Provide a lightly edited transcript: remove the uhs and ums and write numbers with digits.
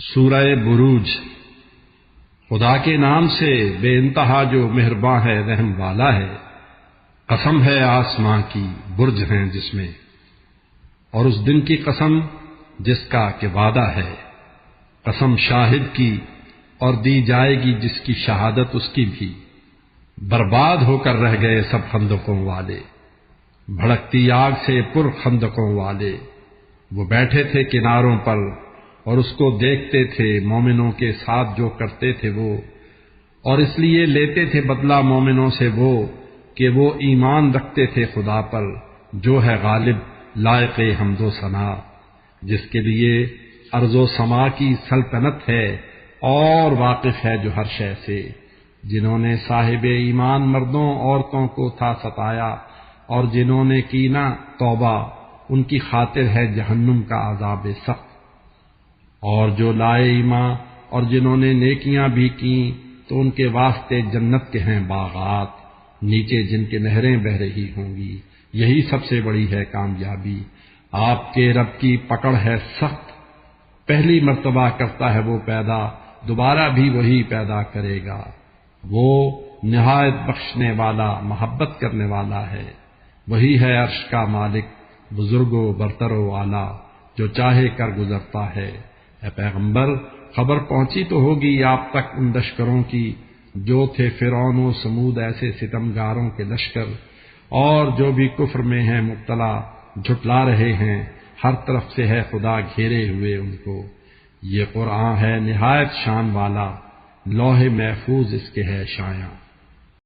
سورہ بروج۔ خدا کے نام سے بے انتہا جو مہرباں ہے رحم والا ہے۔ قسم ہے آسماں کی برج ہیں جس میں، اور اس دن کی قسم جس کا کہ وعدہ ہے۔ قسم شاہد کی اور دی جائے گی جس کی شہادت اس کی بھی۔ برباد ہو کر رہ گئے سب خندقوں والے، بھڑکتی آگ سے پر خندقوں والے۔ وہ بیٹھے تھے کناروں پر اور اس کو دیکھتے تھے، مومنوں کے ساتھ جو کرتے تھے وہ، اور اس لیے لیتے تھے بدلہ مومنوں سے وہ کہ وہ ایمان رکھتے تھے خدا پر جو ہے غالب لائق حمد و ثنا، جس کے لیے ارض و سما کی سلطنت ہے اور واقف ہے جو ہر شے سے۔ جنہوں نے صاحب ایمان مردوں عورتوں کو تھا ستایا، اور جنہوں نے کی نہ توبہ ان کی خاطر ہے جہنم کا عذاب سخت۔ اور جو لائے ایمان اور جنہوں نے نیکیاں بھی کیں تو ان کے واسطے جنت کے ہیں باغات، نیچے جن کے نہریں بہہ رہی ہوں گی۔ یہی سب سے بڑی ہے کامیابی۔ آپ کے رب کی پکڑ ہے سخت، پہلی مرتبہ کرتا ہے وہ پیدا، دوبارہ بھی وہی پیدا کرے گا۔ وہ نہایت بخشنے والا محبت کرنے والا ہے۔ وہی ہے عرش کا مالک، بزرگ و برتر و اعلیٰ، جو چاہے کر گزرتا ہے۔ اے پیغمبر، خبر پہنچی تو ہوگی آپ تک ان لشکروں کی جو تھے فرعون و سمود ایسے ستمگاروں کے لشکر، اور جو بھی کفر میں ہیں مبتلا جھٹلا رہے ہیں، ہر طرف سے ہے خدا گھیرے ہوئے ان کو۔ یہ قرآن ہے نہایت شان والا، لوح محفوظ اس کے ہے شایاں۔